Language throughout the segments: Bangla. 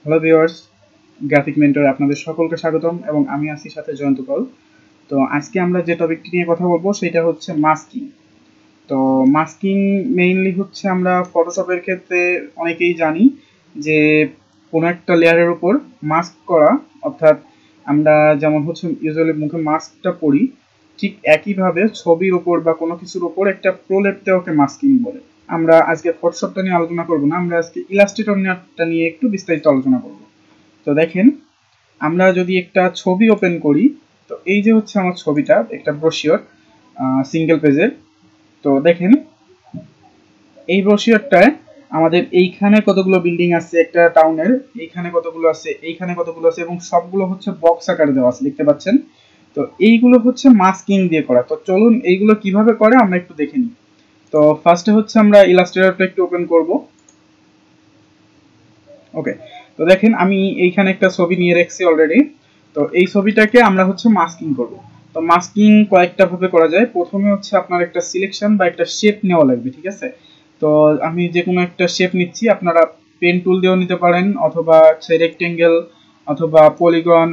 হ্যালো ভিউয়ার্স, গ্রাফিক মেন্টরে আপনাদের সকলকে স্বাগতম এবং আমি আছি সাথে জয়ন্ত কল। তো আজকে আমরা যে টপিকটি নিয়ে কথা বলবো সেটা হচ্ছে মাস্কিং। তো মাস্কিং মেইনলি হচ্ছে আমরা ফটোশপের ক্ষেত্রে অনেকেই জানি যে কোনো একটা লেয়ারের উপর মাস্ক করা, অর্থাৎ আমরা যেমন হচ্ছে ইউজুয়ালি মুখে মাস্কটা পরি, ঠিক একইভাবে ছবির ওপর বা কোনো কিছুর ওপর একটা প্রলেপ দেওয়াকে মাস্কিং বলে। আমরা আজকে ফটোশপটা নিয়ে আলোচনা করব না, আমরা আজকে ইলাস্ট্রেটরটা নিয়ে একটু বিস্তারিত আলোচনা করব। তো দেখেন, আমরা যদি একটা ছবি ওপেন করি, তো এই যে হচ্ছে আমার ছবিটা, একটা ব্রোশিওর সিঙ্গেল পেজের। তো দেখেন, এই ব্রোশিওরটায় আমাদের এইখানে কতগুলো বিল্ডিং আছে একটা টাউনের, এইখানে কতগুলো আছে, এইখানে কতগুলো আছে, এবং সবগুলো হচ্ছে বক্স আকারে দেওয়া আছে, দেখতে পাচ্ছেন। তো এইগুলো হচ্ছে মাস্কিং দিয়ে করা। তো চলুন এইগুলো কিভাবে করে আমরা একটু দেখে নিই। তো ফার্স্টে হচ্ছে আমরা ইলাস্ট্রেটরটা একটু ওপেন করব। ওকে, তো দেখেন আমি এইখানে একটা ছবি নিয়ে রেখেছি অলরেডি। তো এই ছবিটাকে আমরা হচ্ছে মাস্কিং করব। তো মাস্কিং কয়েকটা ভাবে করা যায়। প্রথমে হচ্ছে আপনার একটা সিলেকশন বা একটা শেপ নেওয়া লাগবে, ঠিক আছে। তো আমি যে কোনো একটা শেপ নিচ্ছি, আপনারা পেন টুল দিয়েও নিতে পারেন, অথবা রেক্টেঙ্গেল, অথবা পলিগন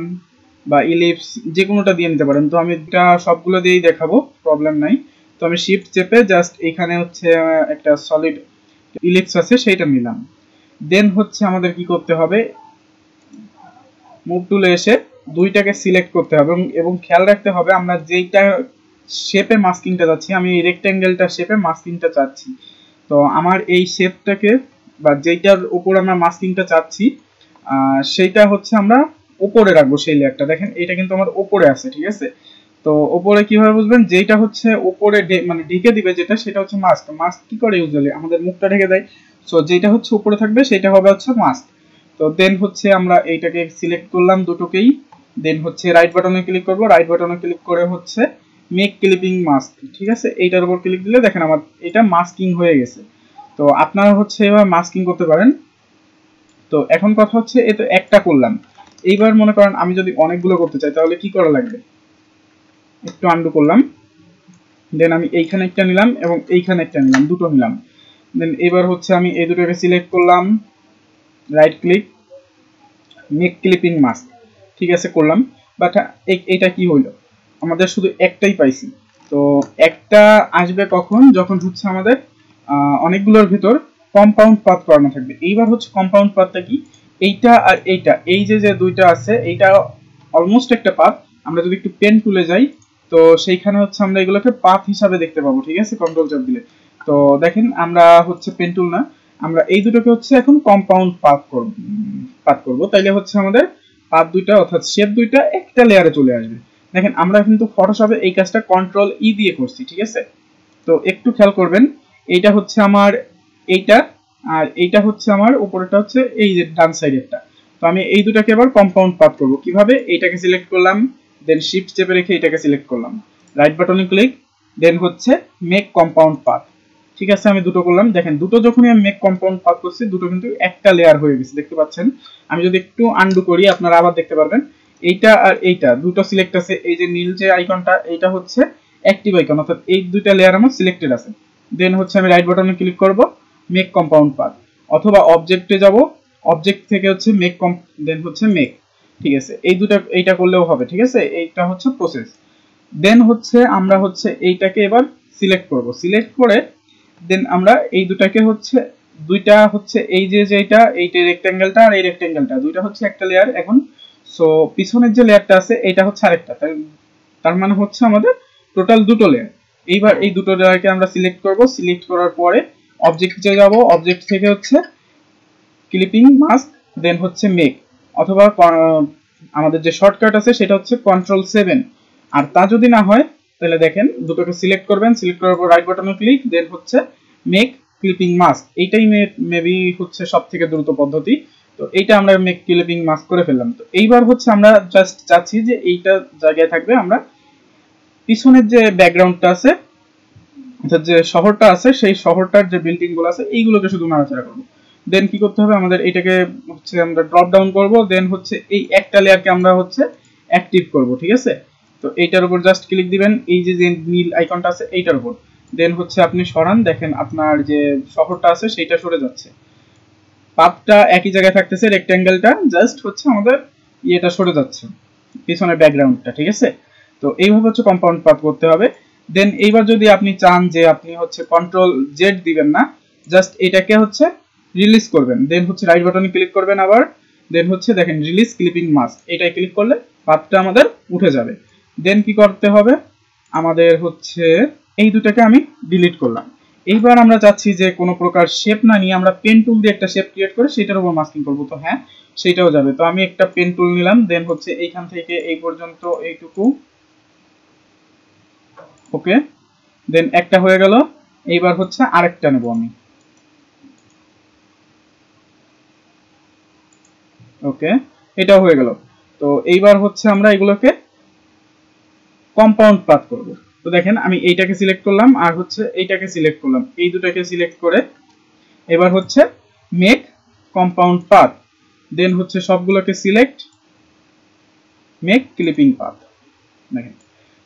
বা ইলিপস, যে কোনোটা দিয়ে নিতে পারেন। তো আমি এটা সবগুলো দিয়েই দেখাবো, প্রবলেম নাই। তো আমি শিফট চেপে জাস্ট এইখানে হচ্ছে একটা সলিড ইলিপস আছে সেইটা নিলাম। দেন হচ্ছে আমাদের কি করতে হবে, মুভ টুলে এসে দুইটাকে সিলেক্ট করতে হবে এবং খেয়াল রাখতে হবে আমরা যেইটা শেপে মাস্কিংটা চাচ্ছি, আমি এই রেক্ট্যাঙ্গেলটা শেপে মাস্কিংটা চাচ্ছি। তো আমার এই শেপটাকে বা যেইটার উপর আমরা মাস্কিংটা চাচ্ছি সেইটা হচ্ছে আমরা উপরে রাখবো সেই লেয়ারটা। দেখেন এটা কিন্তু আমার উপরে আছে, ঠিক আছে। তো উপরে কিভাবে বুঝবেন, যেটা হচ্ছে উপরে মানে ঢেকে দিবে যেটা, সেটা হচ্ছে মাস্ক। মাস্ক কি করে ইউজুয়ালি আমাদের মুখটা ঢেকে দেয়। সো যেটা হচ্ছে উপরে থাকবে সেটা হবে হচ্ছে মাস্ক। তো দেন হচ্ছে আমরা এইটাকে সিলেক্ট করলাম দুটোকেই। দেন হচ্ছে রাইট বাটনে ক্লিক করব, রাইট বাটনে ক্লিক করে হচ্ছে মেক ক্লিপিং মাস্ক, ঠিক আছে। এইটার উপর ক্লিক দিলে দেখেন আমার এটা মাস্কিং হয়ে গেছে। তো আপনারা হচ্ছে এবার মাস্কিং করতে পারেন। তো এখন কথা হচ্ছে, এ তো একটা করলাম। এইবার মনে করেন আমি যদি অনেকগুলো করতে চাই তাহলে কি করা লাগবে। একটু আন্ডু করলাম, দেন আমি এইখানে একটা নিলাম এবং এইখানে একটা নিলাম, দুটো নিলাম। দেন এবার হচ্ছে আমি এই দুটোকে সিলেক্ট করলাম, right click, make clipping mask, ঠিক আছে করলাম। বাট এইটা কি হইলো, আমাদের শুধু একটাই পাইছি। তো একটা আসবে কখন, যখন হচ্ছে আমাদের অনেকগুলোর ভিতর কম্পাউন্ড পাথ করানো থাকবে। এইবার হচ্ছে কম্পাউন্ড পাথটা কি, এইটা আর এইটা, এই যে যে দুইটা আছে, এইটা অলমোস্ট একটা পাথ। আমরা যদি একটু পেন তুলে যাই, তো সেইখানে হচ্ছে আমরা এগুলোকে পাথ হিসাবে দেখতে পাবো, ঠিক আছে, কন্ট্রোল চাপ দিলে। তো দেখেন আমরা হচ্ছে পেন টুল না, আমরা এই দুটোকে হচ্ছে এখন কম্পাউন্ড পাথ করব। তাইলে হচ্ছে আমাদের পাথ দুইটা অর্থাৎ শেপ দুইটা একটা লেয়ারে চলে আসবে। দেখেন আমরা কিন্তু ফটোশপে এই কাজটা কন্ট্রোল ই দিয়ে করছি, ঠিক আছে। তো একটু খেয়াল করবেন, এইটা হচ্ছে আমার এইটা, আর এইটা হচ্ছে আমার উপরেটা হচ্ছে এই যে ডান সাইডেরটা। তো আমি এই দুটাকে আবার কম্পাউন্ড পাথ করব কিভাবে, এইটাকে সিলেক্ট করলাম, দেন শিফট চেপে রেখে এটাকে সিলেক্ট করলাম, রাইট বাটনে ক্লিক, দেন হচ্ছে মেক কম্পাউন্ড পাথ, ঠিক আছে। আমি দুটো করলাম, দেখেন দুটো যখনই আমি মেক কম্পাউন্ড পাথ করছি, দুটো কিন্তু একটা লেয়ার হয়ে গেছে, দেখতে পাচ্ছেন। আমি যদি একটু আন্ডু করি আপনারা আবার দেখতে পারবেন, এইটা আর এইটা দুটো সিলেক্ট আছে। এই যে নীল যে আইকনটা, এইটা হচ্ছে অ্যাক্টিভ আইকন, অর্থাৎ এই দুইটা লেয়ার আমার সিলেক্টেড আছে। দেন হচ্ছে আমি রাইট বাটনে ক্লিক করব, মেক কম্পাউন্ড পাথ, অথবা অবজেক্টে যাব, অবজেক্ট থেকে হচ্ছে মেক দেন হচ্ছে মেক, ঠিক আছে। এই দুটো এইটা করলেও হবে, ঠিক আছে। এইটা হচ্ছে প্রসেস। দেন হচ্ছে আমরা হচ্ছে এইটাকে এবার সিলেক্ট করব, সিলেক্ট করে দেন আমরা এই দুটাকে হচ্ছে দুইটা হচ্ছে এই যে যেটা এইটা রেক্ট্যাঙ্গেলটা আর এই রেক্ট্যাঙ্গেলটা দুইটা হচ্ছে একটা লেয়ার এখন। সো পিছনের যে লেয়ারটা আছে এটা হচ্ছে আরেকটা, তার মানে হচ্ছে আমাদের টোটাল দুটো লেয়ার। এইবার এই দুটো লেয়ারকে আমরা সিলেক্ট করব, সিলেক্ট করার পরে অবজেক্টে যাব, অবজেক্ট থেকে হচ্ছে ক্লিপিং মাস্ক, দেন হচ্ছে মেক, অথবা আমাদের যে শর্টকাট আছে সেটা হচ্ছে কন্ট্রোল 7। আর তা যদি না হয় তাহলে দেখেন দুটোকে সিলেক্ট করবেন, সিলেক্ট করার পর রাইট বাটনে ক্লিক, দেন হচ্ছে মেক ক্লিপিং মাস্ক। এইটাই মেবি হচ্ছে সব থেকে দ্রুত পদ্ধতি। তো এইটা আমরা মেক ক্লিপিং মাস্ক করে ফেললাম। তো এইবার হচ্ছে আমরা জাস্ট চাচ্ছি যে এইটা জায়গায় থাকবে, আমরা পিছনের যে ব্যাকগ্রাউন্ডটা আছে অর্থাৎ যে শহরটা আছে সেই শহরটার যে বিল্ডিং গুলো আছে এইগুলোকে শুধু নাড়াচাড়া করবো। দেন কি করতে হবে, আমাদের এটাকে হচ্ছে আমরা ড্রপ ডাউন করব, দেন হচ্ছে এই একটা লেয়ারকে আমরা হচ্ছে অ্যাক্টিভ করব, ঠিক আছে। তো এইটার উপর জাস্ট ক্লিক দিবেন, এই যে যে নীল আইকনটা আছে এইটার উপর, দেন হচ্ছে আপনি সরান, দেখেন আপনার যে শহরটা আছে সেইটা সরে যাচ্ছে। পাথটা একই জায়গায় থাকতেছে, রেক্ট্যাঙ্গেলটা জাস্ট হচ্ছে আমাদের ইয়েটা সরে যাচ্ছে, পিছনের ব্যাকগ্রাউন্ডটা, ঠিক আছে। তো এইভাবে হচ্ছে কম্পাউন্ড পাথ করতে হবে। দেন এইবার যদি আপনি চান যে আপনি হচ্ছে কন্ট্রোল জেড দিবেন না, জাস্ট এটাকে হচ্ছে রিলিজ করবেন, দেন হচ্ছে রাইট বাটনে ক্লিক করবেন আবার, দেন হচ্ছে দেখেন রিলিজ ক্লিপিং মাস্ক, এটাই ক্লিক করলে পাথটা আমাদের উঠে যাবে। দেন কি করতে হবে, আমাদের হচ্ছে এই দুটাকে আমি ডিলিট করলাম। এইবার আমরা চাচ্ছি যে কোনো প্রকার শেপ না নিয়ে আমরা পেন টুল দিয়ে একটা শেপ ক্রিয়েট করে সেটার উপর মাস্কিং করব। তো হ্যাঁ, সেটাও যাবে। তো আমি একটা পেন টুল নিলাম, দেন হচ্ছে এইখান থেকে এই পর্যন্ত এইটুকু, ওকে, দেন একটা হয়ে গেল। এইবার হচ্ছে আরেকটা নেব আমি, ওকে, এটাও হয়ে গেল। তো এইবার হচ্ছে আমরা এগুলোকে কম্পাউন্ড পাথ করব। তো দেখেন আমি এইটাকে সিলেক্ট করলাম আর হচ্ছে এইটাকে সিলেক্ট করলাম, এই দুটাকে সিলেক্ট করে এবার হচ্ছে মেক কম্পাউন্ড পাথ, দেন হচ্ছে সবগুলোকে সিলেক্ট, মেক ক্লিপিং পাথ। দেখেন,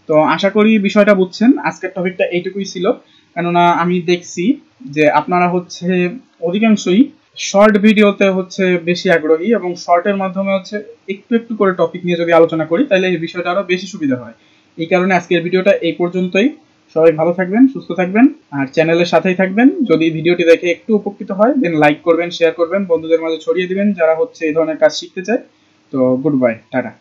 তো আশা করি বিষয়টা বুঝছেন। আজকের টপিকটা এইটুকুই ছিল, কেননা আমি দেখছি যে আপনারা হচ্ছে অধিকাংশই শর্ট ভিডিওতে হচ্ছে বেশি আগ্রহী, এবং শর্টের মাধ্যমে হচ্ছে একটু একটু করে টপিক নিয়ে যদি আলোচনা করি তাহলে এই বিষয়টা আরো বেশি সুবিধা হয়। এই কারণে আজকের ভিডিওটা এই পর্যন্তই। সবাই ভালো থাকবেন, সুস্থ থাকবেন, আর চ্যানেলের সাথেই থাকবেন। যদি ভিডিওটি দেখে একটু উপকৃত হয় দেন লাইক করবেন, শেয়ার করবেন, বন্ধুদের মাঝে ছড়িয়ে দিবেন যারা হচ্ছে এই ধরনের কাজ শিখতে চায়। তো গুড বাই, টাটা।